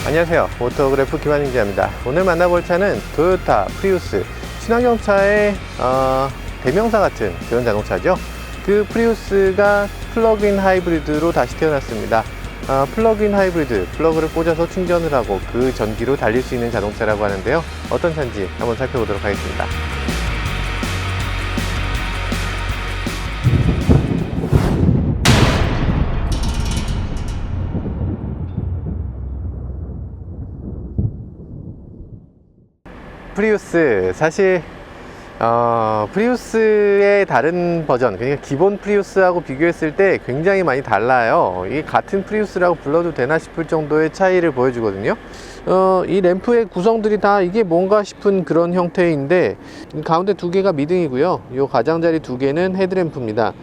안녕하세요, 오토그래프 김한인 기자입니다. 오늘 만나볼 차는 토요타 프리우스, 친환경차의 대명사 같은 그런 자동차죠. 그 프리우스가 플러그인 하이브리드로 다시 태어났습니다. 플러그인 하이브리드, 플러그를 꽂아서 충전을 하고 그 전기로 달릴 수 있는 자동차라고 하는데요. 어떤 차인지 한번 살펴보도록 하겠습니다. 프리우스, 사실 프리우스의 다른 버전, 그러니까 기본 프리우스하고 비교했을 때 굉장히 많이 달라요. 이게 같은 프리우스라고 불러도 되나 싶을 정도의 차이를 보여주거든요. 이 램프의 구성들이 다 이게 뭔가 싶은 그런 형태인데, 가운데 두 개가 미등이고요. 요 가장자리 두 개는 헤드램프입니다.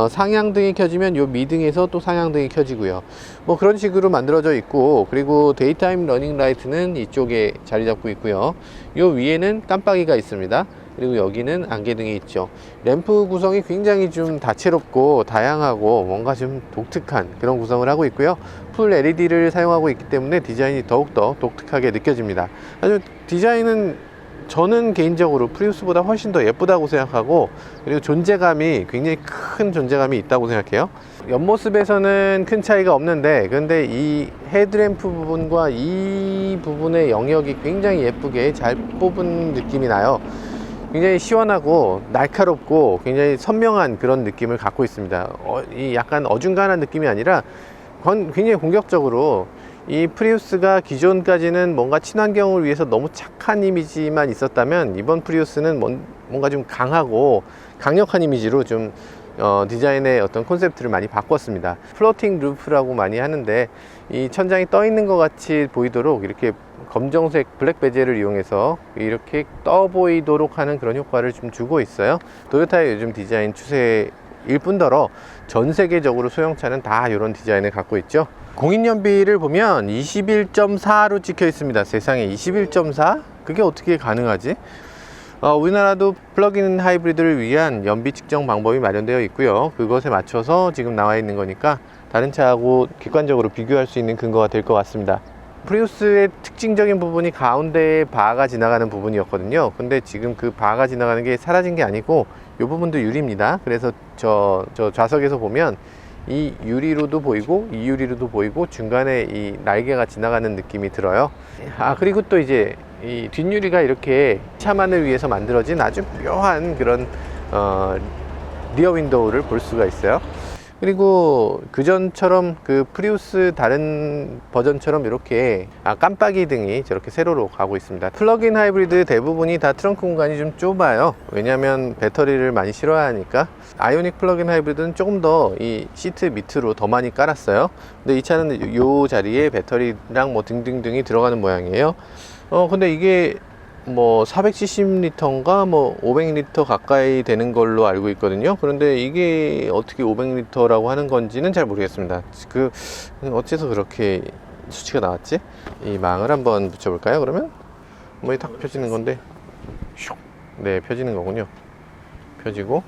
상향등이 켜지면 요 미등에서 또 상향등이 켜지고요. 뭐 그런 식으로 만들어져 있고, 그리고 데이타임 러닝 라이트는 이쪽에 자리 잡고 있고요. 요 위에는 깜빡이가 있습니다. 그리고 여기는 안개등이 있죠. 램프 구성이 굉장히 좀 다채롭고 다양하고 뭔가 좀 독특한 그런 구성을 하고 있고요. 풀 LED를 사용하고 있기 때문에 디자인이 더욱더 독특하게 느껴집니다. 아주 디자인은 저는 개인적으로 프리우스보다 훨씬 더 예쁘다고 생각하고, 그리고 존재감이 굉장히 큰 존재감이 있다고 생각해요. 옆모습에서는 큰 차이가 없는데, 근데 이 헤드램프 부분과 이 부분의 영역이 굉장히 예쁘게 잘 뽑은 느낌이 나요. 굉장히 시원하고 날카롭고 굉장히 선명한 그런 느낌을 갖고 있습니다. 이 약간 어중간한 느낌이 아니라 굉장히 공격적으로, 이 프리우스가 기존까지는 뭔가 친환경을 위해서 너무 착한 이미지만 있었다면, 이번 프리우스는 뭔가 좀 강하고 강력한 이미지로 좀 디자인의 어떤 콘셉트를 많이 바꿨습니다. 플로팅 루프라고 많이 하는데, 이 천장이 떠 있는 것 같이 보이도록 이렇게 검정색 블랙 베젤을 이용해서 이렇게 떠 보이도록 하는 그런 효과를 좀 주고 있어요. 토요타의 요즘 디자인 추세일 뿐더러 전 세계적으로 소형차는 다 이런 디자인을 갖고 있죠. 공인연비를 보면 21.4로 찍혀 있습니다. 세상에, 21.4? 그게 어떻게 가능하지? 우리나라도 플러그인 하이브리드를 위한 연비 측정 방법이 마련되어 있고요. 그것에 맞춰서 지금 나와 있는 거니까 다른 차하고 객관적으로 비교할 수 있는 근거가 될 것 같습니다. 프리우스의 특징적인 부분이 가운데에 바가 지나가는 부분이었거든요. 근데 지금 그 바가 지나가는 게 사라진 게 아니고 이 부분도 유리입니다. 그래서 저 좌석에서 보면 이 유리로도 보이고 이 유리로도 보이고 중간에 이 날개가 지나가는 느낌이 들어요. 그리고 또 이제 이 뒷유리가 이렇게 차만을 위해서 만들어진 아주 묘한 그런 리어 윈도우를 볼 수가 있어요. 그리고 그전처럼 그 프리우스 다른 버전처럼 이렇게 깜빡이 등이 저렇게 세로로 가고 있습니다. 플러그인 하이브리드 대부분이 다 트렁크 공간이 좀 좁아요. 왜냐하면 배터리를 많이 실어야 하니까. 아이오닉 플러그인 하이브리드는 조금 더 이 시트 밑으로 더 많이 깔았어요. 근데 이 차는 요 자리에 배터리랑 뭐 등등등이 들어가는 모양이에요. 근데 이게 뭐 470리터인가 뭐 500리터 가까이 되는 걸로 알고 있거든요. 그런데 이게 어떻게 500리터라고 하는 건지는 잘 모르겠습니다. 어째서 그렇게 수치가 나왔지? 이 망을 한번 붙여볼까요? 그러면 뭐 탁 펴지는 건데, 네, 펴지는 거군요. 펴지고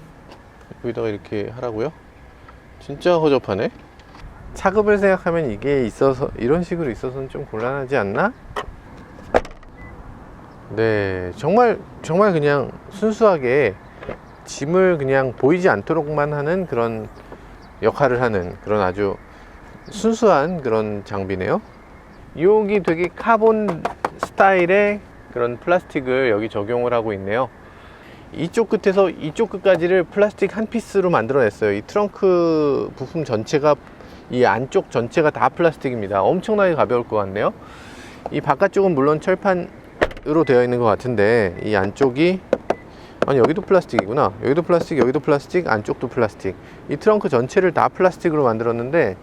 여기다가 이렇게 하라고요? 진짜 허접하네. 차급을 생각하면 이게 있어서, 이런 식으로 있어서는 좀 곤란하지 않나? 네, 정말 그냥 순수하게 짐을 그냥 보이지 않도록만 하는 그런 역할을 하는 그런 아주 순수한 그런 장비네요. 여기 되게 카본 스타일의 그런 플라스틱을 여기 적용을 하고 있네요. 이쪽 끝에서 이쪽 끝까지를 플라스틱 한 피스로 만들어냈어요. 이 트렁크 부품 전체가, 이 안쪽 전체가 다 플라스틱입니다. 엄청나게 가벼울 것 같네요. 이 바깥쪽은 물론 철판으로 되어 있는 것 같은데, 이 안쪽이, 아니 여기도 플라스틱이구나. 여기도 플라스틱, 여기도 플라스틱, 안쪽도 플라스틱. 이 트렁크 전체를 다 플라스틱으로 만들었는데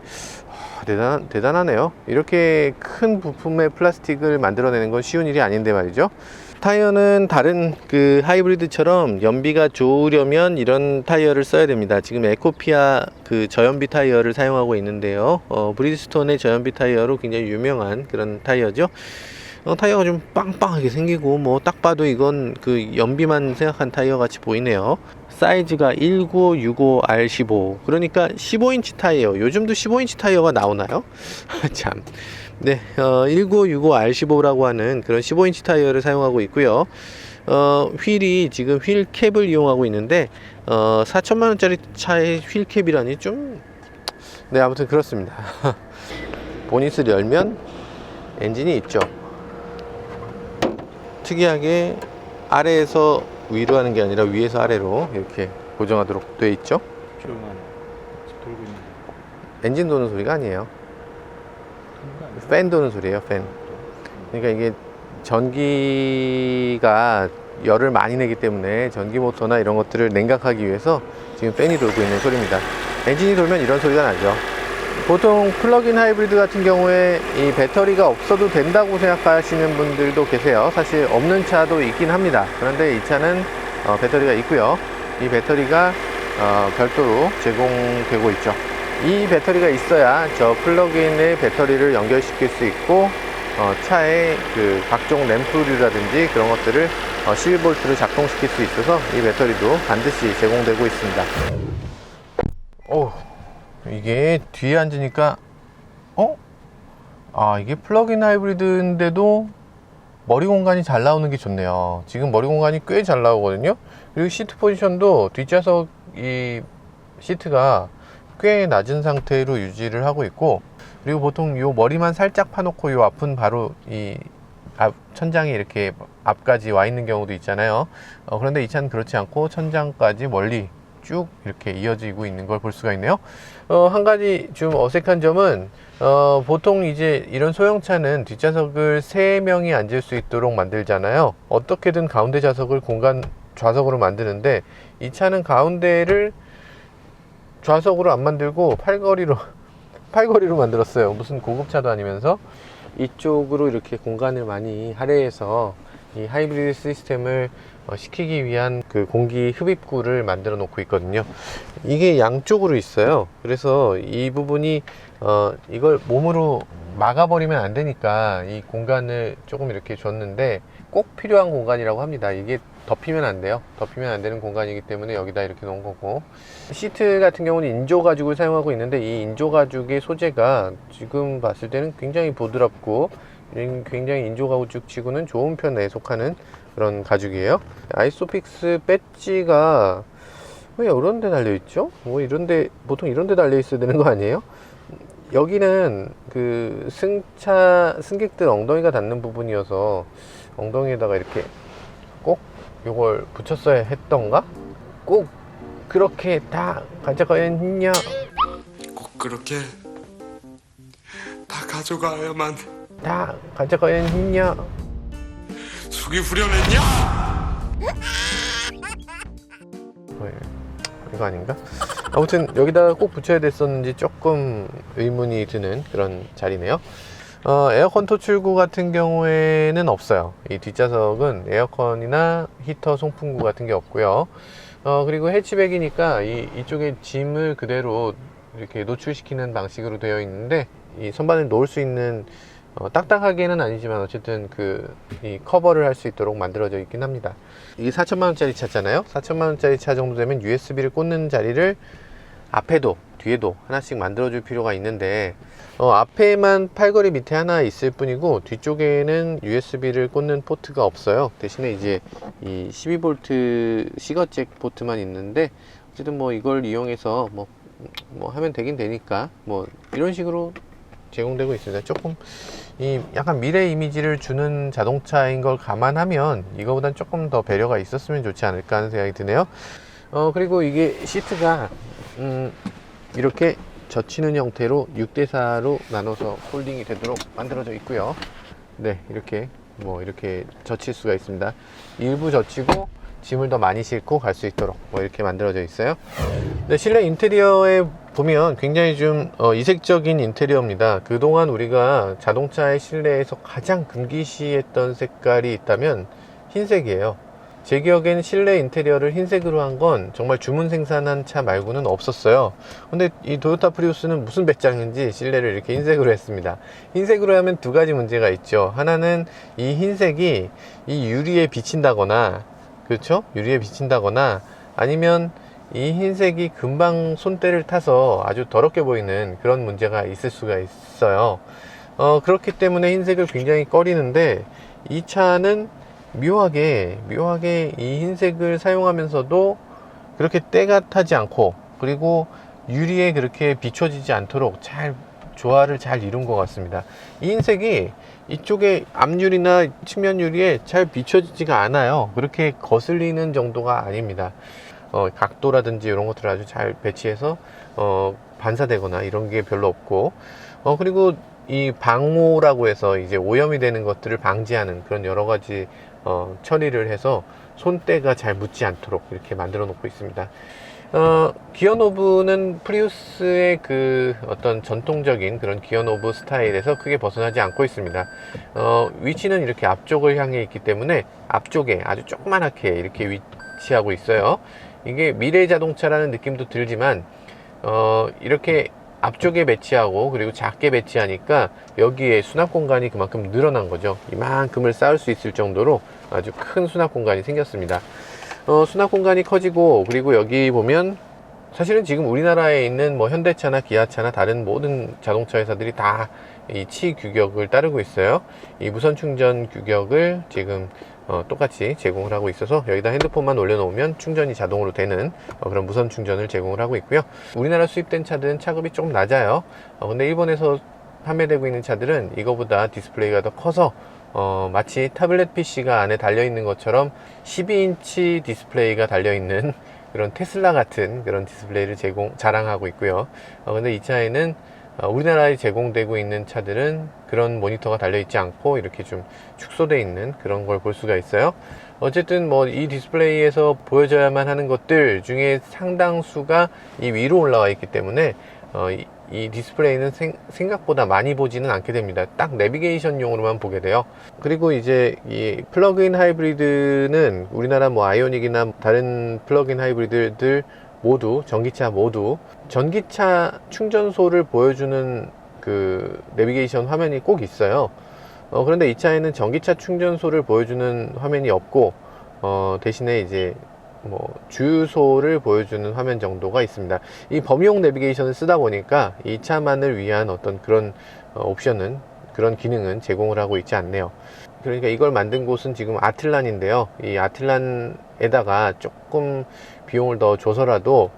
대단하네요. 이렇게 큰 부품의 플라스틱을 만들어내는 건 쉬운 일이 아닌데 말이죠. 타이어는 다른 그 하이브리드처럼 연비가 좋으려면 이런 타이어를 써야 됩니다. 지금 에코피아 그 저연비 타이어를 사용하고 있는데요. 브리지스톤의 저연비 타이어로 굉장히 유명한 그런 타이어죠. 타이어가 좀 빵빵하게 생기고 뭐 딱 봐도 이건 그 연비만 생각한 타이어 같이 보이네요. 사이즈가 1965R15, 그러니까 15인치 타이어. 요즘도 15인치 타이어가 나오나요? 참. 네, 1965R15라고 하는 그런 15인치 타이어를 사용하고 있고요. 휠이 지금 휠 캡을 이용하고 있는데 4천만원짜리 차의 휠 캡이라니 좀, 네, 아무튼 그렇습니다. 보닛을 열면 엔진이 있죠. 특이하게 아래에서 위로 하는 게 아니라 위에서 아래로 이렇게 고정하도록 되어 있죠. 조용한 돌고 있는 엔진 도는 소리가 아니에요. 팬 도는 소리예요, 팬. 그러니까 이게 전기가 열을 많이 내기 때문에 전기 모터나 이런 것들을 냉각하기 위해서 지금 팬이 돌고 있는 소리입니다. 엔진이 돌면 이런 소리가 나죠. 보통 플러그인 하이브리드 같은 경우에 이 배터리가 없어도 된다고 생각하시는 분들도 계세요. 사실 없는 차도 있긴 합니다. 그런데 이 차는 배터리가 있고요. 이 배터리가 별도로 제공되고 있죠. 이 배터리가 있어야 저 플러그인의 배터리를 연결시킬 수 있고 차의 그 각종 램프류라든지 그런 것들을 12V를 작동시킬 수 있어서 이 배터리도 반드시 제공되고 있습니다. 이게 뒤에 앉으니까 이게 플러그인 하이브리드인데도 머리 공간이 잘 나오는 게 좋네요. 지금 머리 공간이 꽤 잘 나오거든요. 그리고 시트 포지션도 뒷좌석 이 시트가 꽤 낮은 상태로 유지를 하고 있고, 그리고 보통 요 머리만 살짝 파놓고 요 앞은 바로 이 앞 천장이 이렇게 앞까지 와 있는 경우도 있잖아요. 그런데 이 차는 그렇지 않고 천장까지 멀리 쭉 이렇게 이어지고 있는 걸 볼 수가 있네요. 한 가지 좀 어색한 점은 보통 이제 이런 소형차는 뒷좌석을 3명이 앉을 수 있도록 만들잖아요. 어떻게든 가운데 좌석을 공간 좌석으로 만드는데 이 차는 가운데를 좌석으로 안 만들고 팔걸이로 만들었어요. 무슨 고급차도 아니면서 이쪽으로 이렇게 공간을 많이 할애해서 이 하이브리드 시스템을 시키기 위한 그 공기 흡입구를 만들어 놓고 있거든요. 이게 양쪽으로 있어요. 그래서 이 부분이 이걸 몸으로 막아버리면 안 되니까 이 공간을 조금 이렇게 줬는데 꼭 필요한 공간이라고 합니다. 이게 덮이면 안 돼요. 덮이면 안 되는 공간이기 때문에 여기다 이렇게 놓은 거고, 시트 같은 경우는 인조 가죽을 사용하고 있는데 이 인조 가죽의 소재가 지금 봤을 때는 굉장히 부드럽고 굉장히 인조 가죽 치고는 좋은 편에 속하는 그런 가죽이에요. 아이소픽스 배지가 왜 이런 데 달려 있죠? 뭐 이런데, 보통 이런 데 달려 있어야 되는 거 아니에요? 여기는 그 승객들 엉덩이가 닿는 부분이어서 엉덩이에다가 이렇게 꼭 요걸 붙였어야 했던가? 꼭 그렇게 다 가져가야 했냐? 꼭 그렇게 다 가져가야만 다 가져가야 했냐? 속이 후련했냐? 이거 아닌가? 아무튼 여기다가 꼭 붙여야 됐었는지 조금 의문이 드는 그런 자리네요. 에어컨 토출구 같은 경우에는 없어요. 이 뒷좌석은 에어컨이나 히터 송풍구 같은 게 없고요. 그리고 해치백이니까 이쪽에 짐을 그대로 이렇게 노출시키는 방식으로 되어 있는데 이 선반을 놓을 수 있는 딱딱하게는 아니지만 어쨌든 이 커버를 할 수 있도록 만들어져 있긴 합니다. 이게 4천만원짜리 차잖아요. 4천만원짜리 차 정도 되면 USB를 꽂는 자리를 앞에도 뒤에도 하나씩 만들어 줄 필요가 있는데 앞에만 팔걸이 밑에 하나 있을 뿐이고 뒤쪽에는 USB를 꽂는 포트가 없어요. 대신에 이제 이 12V 시거잭 포트만 있는데 어쨌든 뭐 이걸 이용해서 뭐 하면 되긴 되니까 뭐 이런 식으로 제공되고 있습니다. 조금 약간 미래 이미지를 주는 자동차인 걸 감안하면 이거보단 조금 더 배려가 있었으면 좋지 않을까 하는 생각이 드네요. 그리고 이게 시트가 이렇게 젖히는 형태로 6대4로 나눠서 홀딩이 되도록 만들어져 있고요. 네, 이렇게 젖힐 수가 있습니다. 일부 젖히고 짐을 더 많이 싣고 갈 수 있도록 이렇게 만들어져 있어요. 네, 실내 인테리어에 보면 굉장히 좀 이색적인 인테리어입니다. 그동안 우리가 자동차의 실내에서 가장 금기시했던 색깔이 있다면 흰색이에요. 제 기억엔 실내 인테리어를 흰색으로 한 건 정말 주문 생산한 차 말고는 없었어요. 근데 이 토요타 프리우스는 무슨 배짱인지 실내를 이렇게 흰색으로 했습니다. 흰색으로 하면 두 가지 문제가 있죠. 하나는 이 흰색이 이 유리에 비친다거나, 그렇죠? 유리에 비친다거나, 아니면 이 흰색이 금방 손때를 타서 아주 더럽게 보이는 그런 문제가 있을 수가 있어요. 그렇기 때문에 흰색을 굉장히 꺼리는데, 이 차는 묘하게 이 흰색을 사용하면서도 그렇게 때가 타지 않고, 그리고 유리에 그렇게 비춰지지 않도록 잘 조화를 잘 이룬 것 같습니다. 이 흰색이 이쪽에 앞유리나 측면 유리에 잘 비춰지지가 않아요. 그렇게 거슬리는 정도가 아닙니다. 각도라든지 이런 것들을 아주 잘 배치해서 반사되거나 이런 게 별로 없고, 그리고 이 방호라고 해서 이제 오염이 되는 것들을 방지하는 그런 여러 가지 처리를 해서 손때가 잘 묻지 않도록 이렇게 만들어 놓고 있습니다. 기어 노브는 프리우스의 그 어떤 전통적인 그런 기어 노브 스타일에서 크게 벗어나지 않고 있습니다. 위치는 이렇게 앞쪽을 향해 있기 때문에 앞쪽에 아주 조그맣게 이렇게 위치하고 있어요. 이게 미래 자동차라는 느낌도 들지만 이렇게 앞쪽에 배치하고 그리고 작게 배치하니까 여기에 수납 공간이 그만큼 늘어난 거죠. 이만큼을 쌓을 수 있을 정도로 아주 큰 수납 공간이 생겼습니다. 수납 공간이 커지고, 그리고 여기 보면 사실은 지금 우리나라에 있는 뭐 현대차나 기아차나 다른 모든 자동차 회사들이 다 이 치 규격을 따르고 있어요. 이 무선 충전 규격을 지금 똑같이 제공을 하고 있어서 여기다 핸드폰만 올려놓으면 충전이 자동으로 되는 그런 무선 충전을 제공을 하고 있고요. 우리나라 수입된 차들은 차급이 조금 낮아요. 근데 일본에서 판매되고 있는 차들은 이거보다 디스플레이가 더 커서 마치 타블렛 PC가 안에 달려있는 것처럼 12인치 디스플레이가 달려있는 그런 테슬라 같은 그런 디스플레이를 자랑하고 있고요. 근데 이 차에는 우리나라에 제공되고 있는 차들은 그런 모니터가 달려있지 않고 이렇게 좀 축소되어 있는 그런 걸 볼 수가 있어요. 어쨌든 뭐 이 디스플레이에서 보여져야만 하는 것들 중에 상당수가 이 위로 올라와 있기 때문에 이 디스플레이는 생각보다 많이 보지는 않게 됩니다. 딱 내비게이션용으로만 보게 돼요. 그리고 이제 이 플러그인 하이브리드는 우리나라 뭐 아이오닉이나 다른 플러그인 하이브리드들 모두, 전기차 모두 전기차 충전소를 보여주는 그 내비게이션 화면이 꼭 있어요. 그런데 이 차에는 전기차 충전소를 보여주는 화면이 없고 대신에 이제 뭐 주유소를 보여주는 화면 정도가 있습니다. 이 범용 내비게이션을 쓰다 보니까 이 차만을 위한 어떤 그런 옵션은, 그런 기능은 제공을 하고 있지 않네요. 그러니까 이걸 만든 곳은 지금 아틀란인데요. 이 아틀란에다가 조금 비용을 더 줘서라도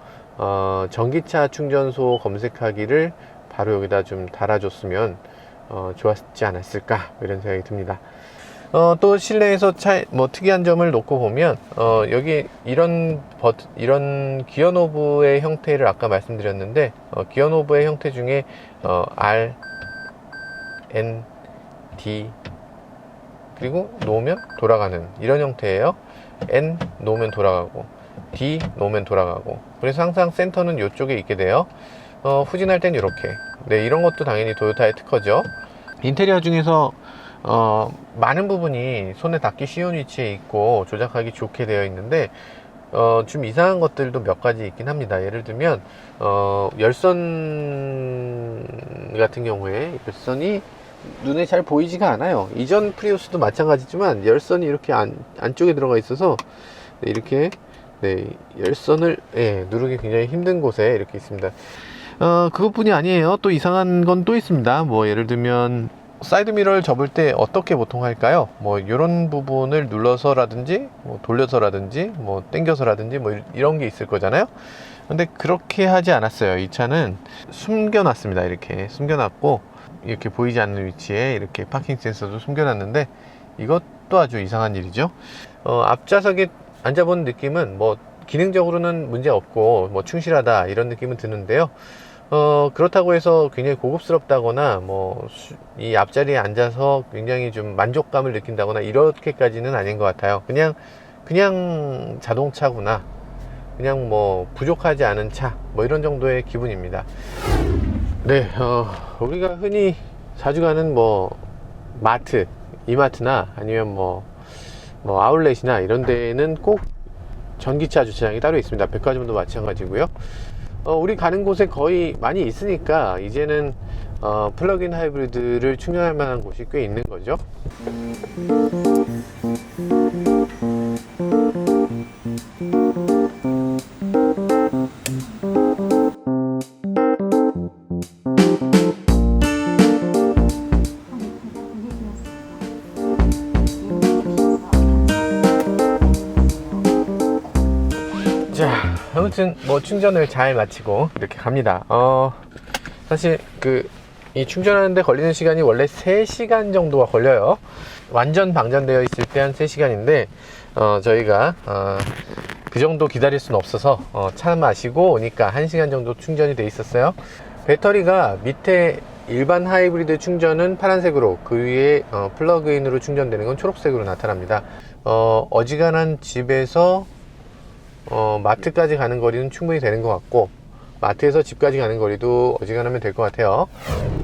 전기차 충전소 검색하기를 바로 여기다 좀 달아줬으면 좋았지 않았을까, 이런 생각이 듭니다. 또 실내에서 뭐 특이한 점을 놓고 보면 여기 이런 기어 노브의 형태를 아까 말씀드렸는데, 기어 노브의 형태 중에 R, N, D 그리고 놓으면 돌아가는 이런 형태예요. N 놓으면 돌아가고, D 놓으면 돌아가고, 그래서 항상 센터는 이쪽에 있게 돼요. 후진할 땐 이렇게. 네, 이런 것도 당연히 토요타의 특허죠. 인테리어 중에서 많은 부분이 손에 닿기 쉬운 위치에 있고 조작하기 좋게 되어 있는데 좀 이상한 것들도 몇 가지 있긴 합니다. 예를 들면 열선 같은 경우에 열선이 눈에 잘 보이지가 않아요. 이전 프리우스도 마찬가지지만 열선이 이렇게 안쪽에 들어가 있어서 이렇게 열선을 누르기 굉장히 힘든 곳에 이렇게 있습니다. 그것뿐이 아니에요. 또 이상한 건 또 있습니다. 뭐 예를 들면 사이드미러를 접을 때 어떻게 보통 할까요? 뭐 이런 부분을 눌러서라든지 뭐 돌려서라든지 뭐 당겨서라든지 뭐 이런 게 있을 거잖아요. 근데 그렇게 하지 않았어요. 이 차는 숨겨놨습니다. 이렇게 숨겨놨고, 이렇게 보이지 않는 위치에 이렇게 파킹 센서도 숨겨놨는데, 이것도 아주 이상한 일이죠. 앞좌석에 앉아본 느낌은 뭐 기능적으로는 문제 없고 뭐 충실하다 이런 느낌은 드는데요. 그렇다고 해서 굉장히 고급스럽다거나 뭐 이 앞자리에 앉아서 굉장히 좀 만족감을 느낀다거나 이렇게까지는 아닌 것 같아요. 그냥 자동차구나, 그냥 뭐 부족하지 않은 차, 뭐 이런 정도의 기분입니다. 네, 우리가 흔히 자주 가는 뭐 마트, 이마트나 아니면 뭐 뭐 아울렛이나 이런 데에는 꼭 전기차 주차장이 따로 있습니다. 백화점도 마찬가지고요. 우리 가는 곳에 거의 많이 있으니까 이제는 플러그인 하이브리드를 충전할 만한 곳이 꽤 있는 거죠. 자, 아무튼 뭐 충전을 잘 마치고 이렇게 갑니다. 사실 이 충전하는데 걸리는 시간이 원래 3시간 정도가 걸려요. 완전 방전되어 있을 때 한 3시간인데 저희가 그 정도 기다릴 수는 없어서 차 마시고 오니까 1시간 정도 충전이 돼 있었어요. 배터리가 밑에 일반 하이브리드 충전은 파란색으로, 그 위에 플러그인으로 충전되는 건 초록색으로 나타납니다. 어지간한 집에서 마트까지 가는 거리는 충분히 되는 것 같고, 마트에서 집까지 가는 거리도 어지간하면 될 것 같아요.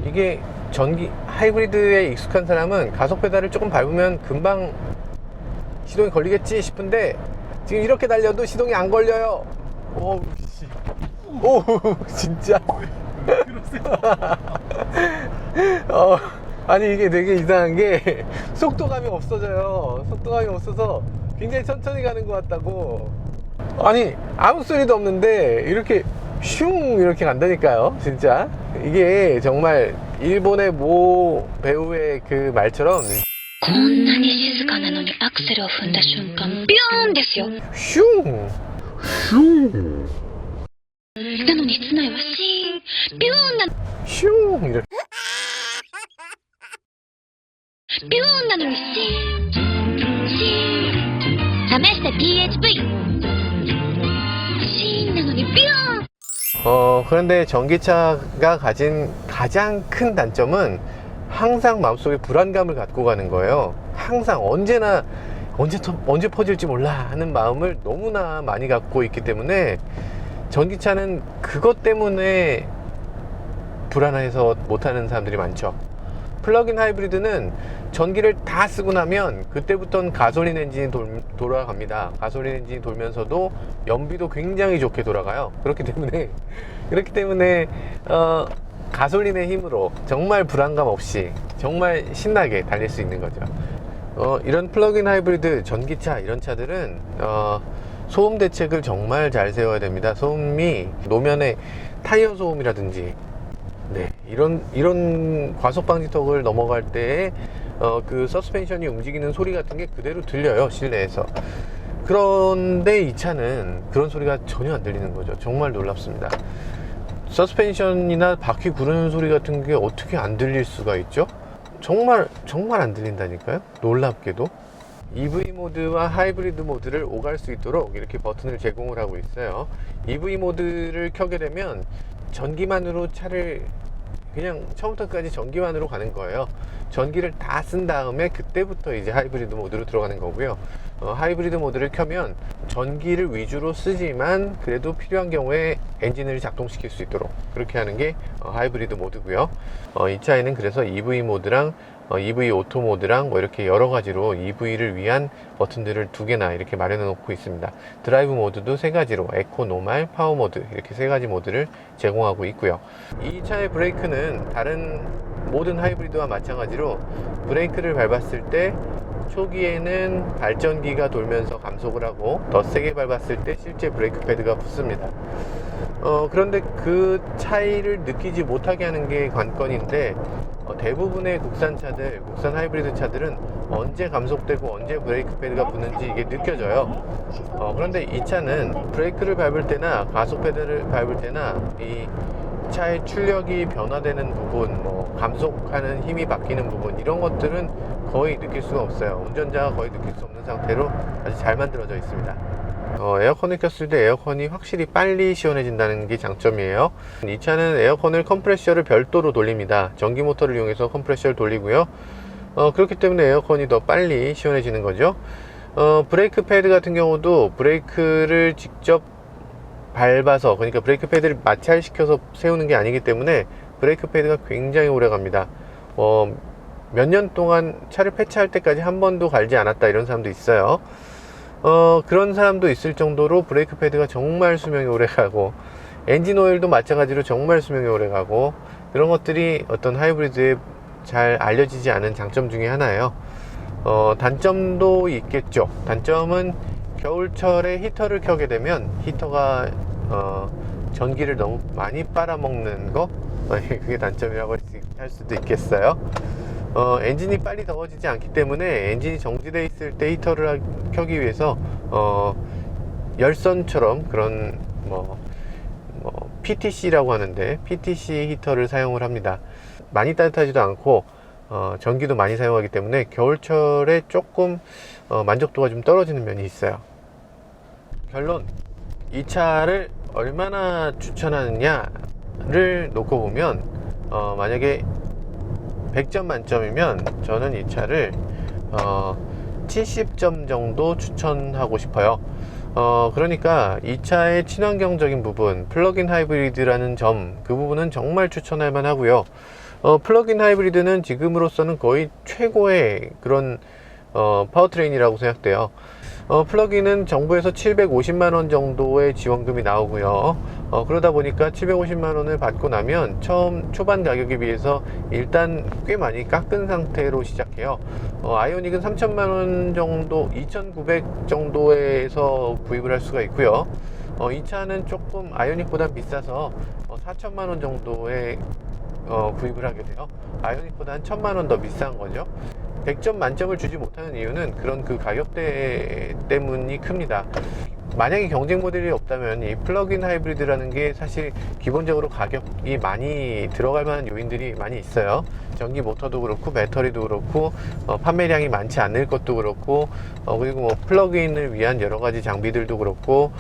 이게 전기 하이브리드에 익숙한 사람은 가속 페달을 조금 밟으면 금방 시동이 걸리겠지 싶은데 지금 이렇게 달려도 시동이 안 걸려요. 오, 진짜. 아니 이게 되게 이상한 게 속도감이 없어져요. 속도감이 없어서 굉장히 천천히 가는 것 같다고. 아니 아무 소리도 없는데 이렇게 슝 이렇게 간다니까요. 진짜 이게 정말 일본의 모 배우의 그 말처럼 こんなに静かなのにアクセルを踏んだ瞬間ビューンですよ。 なのに室内はシーンビューンな 슝 이렇게 ビューンなのにシーンシーン試して PHV シーンなのにビューン 그런데 전기차가 가진 가장 큰 단점은 항상 마음속에 불안감을 갖고 가는 거예요. 항상 언제나 언제 퍼질지 몰라 하는 마음을 너무나 많이 갖고 있기 때문에 전기차는 그것 때문에 불안해서 못하는 사람들이 많죠. 플러그인 하이브리드는 전기를 다 쓰고 나면 그때부터는 가솔린 엔진이 돌아갑니다. 가솔린 엔진이 돌면서도 연비도 굉장히 좋게 돌아가요. 그렇기 때문에 가솔린의 힘으로 정말 불안감 없이 정말 신나게 달릴 수 있는 거죠. 이런 플러그인 하이브리드 전기차 이런 차들은 소음 대책을 정말 잘 세워야 됩니다. 소음이 노면에 타이어 소음이라든지 이런 과속 방지턱을 넘어갈 때 그 서스펜션이 움직이는 소리 같은 게 그대로 들려요, 실내에서. 그런데 이 차는 그런 소리가 전혀 안 들리는 거죠. 정말 놀랍습니다. 서스펜션이나 바퀴 구르는 소리 같은 게 어떻게 안 들릴 수가 있죠? 정말 안 들린다니까요. 놀랍게도. EV 모드와 하이브리드 모드를 오갈 수 있도록 이렇게 버튼을 제공을 하고 있어요. EV 모드를 켜게 되면 전기만으로 차를 그냥 처음부터 끝까지 전기만으로 가는 거예요. 전기를 다 쓴 다음에 그때부터 이제 하이브리드 모드로 들어가는 거고요. 하이브리드 모드를 켜면 전기를 위주로 쓰지만 그래도 필요한 경우에 엔진을 작동시킬 수 있도록 그렇게 하는 게 하이브리드 모드고요. 이 차에는 그래서 EV 모드랑 EV 오토 모드랑 뭐 이렇게 여러 가지로 EV를 위한 버튼들을 2개나 이렇게 마련해 놓고 있습니다. 드라이브 모드도 3가지로 에코, 노말, 파워 모드 이렇게 3가지 모드를 제공하고 있고요. 이 차의 브레이크는 다른 모든 하이브리드와 마찬가지로 브레이크를 밟았을 때 초기에는 발전기가 돌면서 감속을 하고 더 세게 밟았을 때 실제 브레이크 패드가 붙습니다. 그런데 그 차이를 느끼지 못하게 하는 게 관건인데 대부분의 국산 하이브리드 차들은 언제 감속되고 언제 브레이크 패드가 붙는지 이게 느껴져요. 그런데 이 차는 브레이크를 밟을 때나 가속 페달을 밟을 때나 이 차의 출력이 변화되는 부분, 뭐 감속하는 힘이 바뀌는 부분 이런 것들은 거의 느낄 수가 없어요. 운전자가 거의 느낄 수 없는 상태로 아주 잘 만들어져 있습니다. 에어컨을 켰을 때 에어컨이 확실히 빨리 시원해진다는 게 장점이에요. 이 차는 에어컨을 컴프레셔를 별도로 돌립니다. 전기 모터를 이용해서 컴프레셔를 돌리고요. 그렇기 때문에 에어컨이 더 빨리 시원해지는 거죠. 브레이크 패드 같은 경우도 브레이크를 직접 밟아서, 그러니까 브레이크 패드를 마찰시켜서 세우는 게 아니기 때문에 브레이크 패드가 굉장히 오래 갑니다. 몇 년 동안 차를 폐차할 때까지 한 번도 갈지 않았다 이런 사람도 있어요. 그런 사람도 있을 정도로 브레이크 패드가 정말 수명이 오래 가고, 엔진 오일도 마찬가지로 정말 수명이 오래 가고, 그런 것들이 어떤 하이브리드에 잘 알려지지 않은 장점 중에 하나예요. 단점도 있겠죠. 단점은 겨울철에 히터를 켜게 되면 히터가 전기를 너무 많이 빨아먹는 거, 그게 단점이라고 할 수도 있겠어요. 엔진이 빨리 더워지지 않기 때문에 엔진이 정지되어 있을 때 히터를 켜기 위해서 열선처럼 그런 PTC라고 하는데, PTC 히터를 사용을 합니다. 많이 따뜻하지도 않고 전기도 많이 사용하기 때문에 겨울철에 조금 만족도가 좀 떨어지는 면이 있어요. 결론, 이 차를 얼마나 추천하느냐를 놓고 보면, 만약에 100점 만점이면 저는 이 차를 70점 정도 추천하고 싶어요. 그러니까 이 차의 친환경적인 부분, 플러그인 하이브리드라는 점, 그 부분은 정말 추천할 만하고요. 플러그인 하이브리드는 지금으로서는 거의 최고의 그런 파워트레인이라고 생각돼요. 플러그인은 정부에서 750만원 정도의 지원금이 나오고요. 그러다 보니까 750만원을 받고 나면 초반 가격에 비해서 일단 꽤 많이 깎은 상태로 시작해요. 아이오닉은 3천만원 정도, 2,900 정도에서 구입을 할 수가 있고요. 이 차는 조금 아이오닉보다 비싸서 4천만원 정도에 구입을 하게 돼요. 아이오닉보다 한 1,000만원 더 비싼 거죠. 100점 만점을 주지 못하는 이유는 그런 그 가격대 때문이 큽니다. 만약에 경쟁 모델이 없다면 이 플러그인 하이브리드라는 게 사실 기본적으로 가격이 많이 들어갈 만한 요인들이 많이 있어요. 전기 모터도 그렇고 배터리도 그렇고 판매량이 많지 않을 것도 그렇고, 그리고 플러그인을 위한 여러 가지 장비들도 그렇고,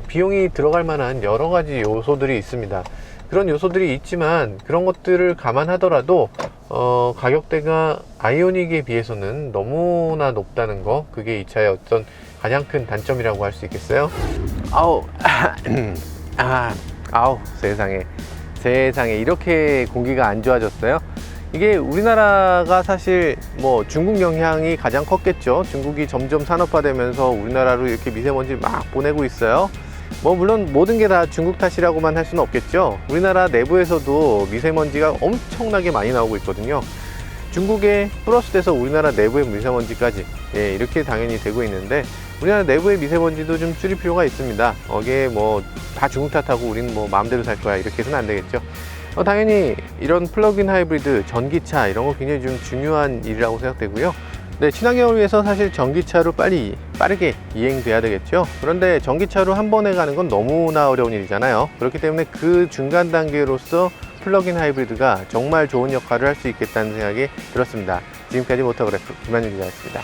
비용이 들어갈 만한 여러 가지 요소들이 있습니다. 그런 요소들이 있지만 그런 것들을 감안하더라도 가격대가 아이오닉에 비해서는 너무나 높다는 거, 그게 이 차의 어떤 가장 큰 단점이라고 할 수 있겠어요. 아우 세상에 이렇게 공기가 안 좋아졌어요. 이게 우리나라가 사실 중국 영향이 가장 컸겠죠. 중국이 점점 산업화되면서 우리나라로 이렇게 미세먼지를 막 보내고 있어요. 물론 모든 게 다 중국 탓이라고만 할 수는 없겠죠. 우리나라 내부에서도 미세먼지가 엄청나게 많이 나오고 있거든요. 중국에 플러스돼서 우리나라 내부의 미세먼지까지 이렇게 당연히 되고 있는데, 우리나라 내부의 미세먼지도 좀 줄일 필요가 있습니다. 이게 다 중국 탓하고 우리는 마음대로 살 거야 이렇게 해서는 안 되겠죠. 당연히 이런 플러그인 하이브리드, 전기차 이런 거 굉장히 좀 중요한 일이라고 생각되고요. 네, 친환경을 위해서 사실 전기차로 빠르게 이행돼야 되겠죠. 그런데 전기차로 한 번에 가는 건 너무나 어려운 일이잖아요. 그렇기 때문에 그 중간 단계로서 플러그인 하이브리드가 정말 좋은 역할을 할 수 있겠다는 생각이 들었습니다. 지금까지 모터그래프 김한윤 기자였습니다.